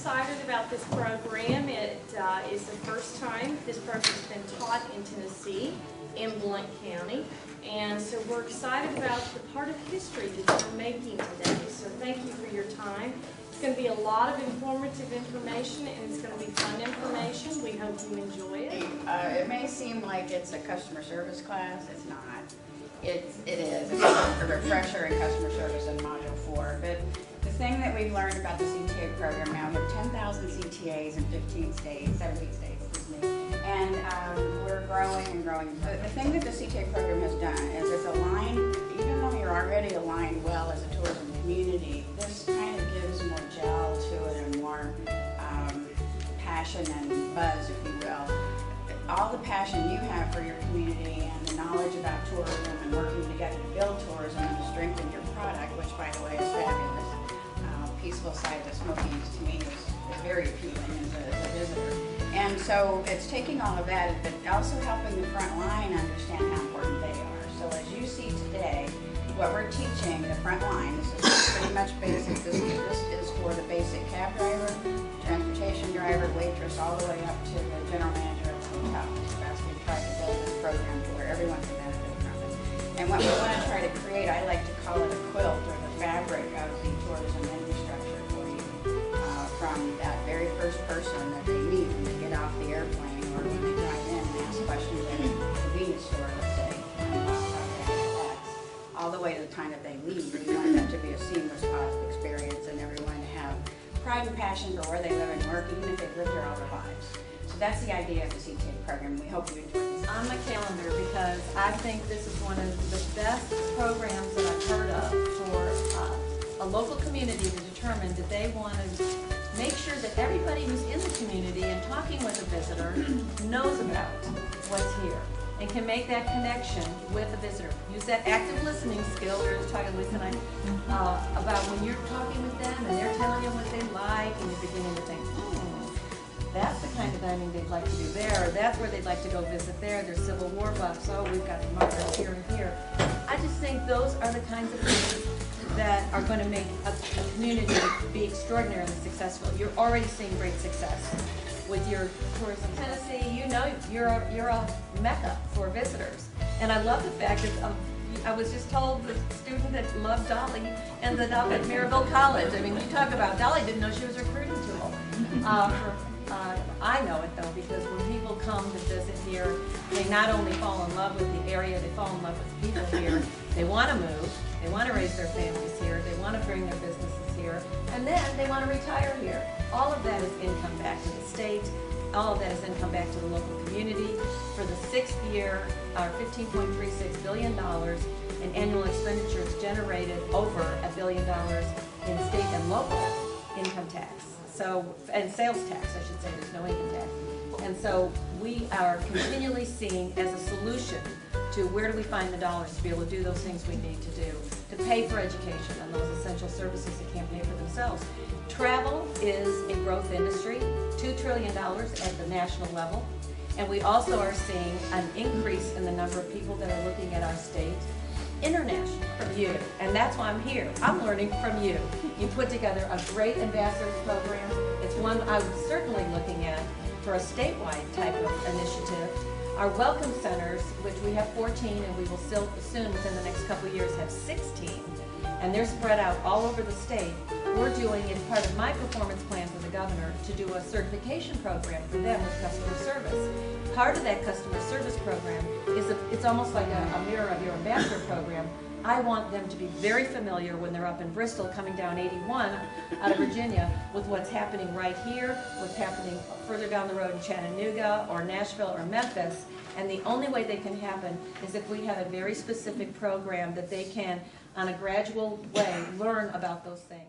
Excited about this program. It is the first time this program has been taught in Tennessee, in Blount County, and so we're excited about the part of history that you're making today. So thank you for your time. It's going to be a lot of informative information, and it's going to be fun information. We hope you enjoy it. It may seem like it's a customer service class. It's not. It is. It's a refresher in customer service in Module 4. But the thing that we've learned about the CTA program now, we have 10,000 CTAs in 17 states, and we're growing and growing. The thing that the CTA program has done is it's aligned, even though you're already aligned well as a tourism community, this kind of gives more gel to it and more passion and buzz, if you will. All the passion you have for your community and the knowledge about tourism and working together to build tourism and to strengthen your product, which by the way is fabulous. Peaceful side of the Smokies to me is very appealing as a visitor. And so it's taking all of that, but also helping the front line understand how important they are. So as you see today, what we're teaching the front line, this is pretty much basic. This is for the basic cab driver, transportation driver, waitress, all the way up to the general manager of the hotel. So that's what we try to build this program to where everyone can benefit from it. And what we want to try to create, I like to call it a quilt or the fabric of the tourism infrastructure for you, from that very first person that they meet when they get off the airplane or when they drive in and ask questions at a convenience store, let's say, all the way to the time that they leave. We want that to be a seamless experience and everyone to have pride and passion for where they live and work, even if they've lived there all their lives. So that's the idea of the CTA program. We hope you enjoy this. On my calendar, because I think this is one of the best programs that I've heard of for a local community to determine that they want to make sure that everybody who's in the community and talking with a visitor knows about what's here and can make that connection with the visitor. Use that active listening skill. We were talking, Lisa and I, about when you're talking with them and they're telling you what they like and you're beginning to think, that's the kind of dining they'd like to do there, or that's where they'd like to go visit there. There's Civil War buffs. Oh, we've got markers here and here. I just think those are the kinds of things that are going to make a community be extraordinarily successful. You're already seeing great success with your tourism. Tennessee, you know, you're a mecca for visitors, and I love the fact that I was just told the student that loved Dolly ended up at Maryville College. I mean, you talk about Dolly didn't know she was a recruiting tool. I know it though, because when people come to visit here, they not only fall in love with the area, they fall in love with the people here. They want to move, they want to raise their families here, they want to bring their businesses here, and then they want to retire here. All of that is income back to the state. All of that is income back to the local community. For the 6th year, our $15.36 billion in annual expenditures generated over $1 billion in state and local income tax. So, and sales tax, I should say, there's no income tax. And so we are continually seeing as a solution to where do we find the dollars to be able to do those things we need to do, to pay for education and those essential services that can't pay for themselves. Travel is a growth industry, $2 trillion at the national level. And we also are seeing an increase in the number of people that are looking at our state international from you, and that's why I'm here. I'm learning from you. You put together a great ambassadors program. It's one I'm certainly looking at for a statewide type of initiative. Our welcome centers, which we have 14 and we will still soon within the next couple of years have 16, and they're spread out all over the state. We're doing, as part of my performance plan for the governor, to do a certification program for them with customer service. Part of that customer service program is it's almost like a mirror of your ambassador program. I want them to be very familiar when they're up in Bristol coming down 81 out of Virginia with what's happening right here, what's happening further down the road in Chattanooga or Nashville or Memphis. And the only way they can happen is if we have a very specific program that they can, on a gradual way, learn about those things.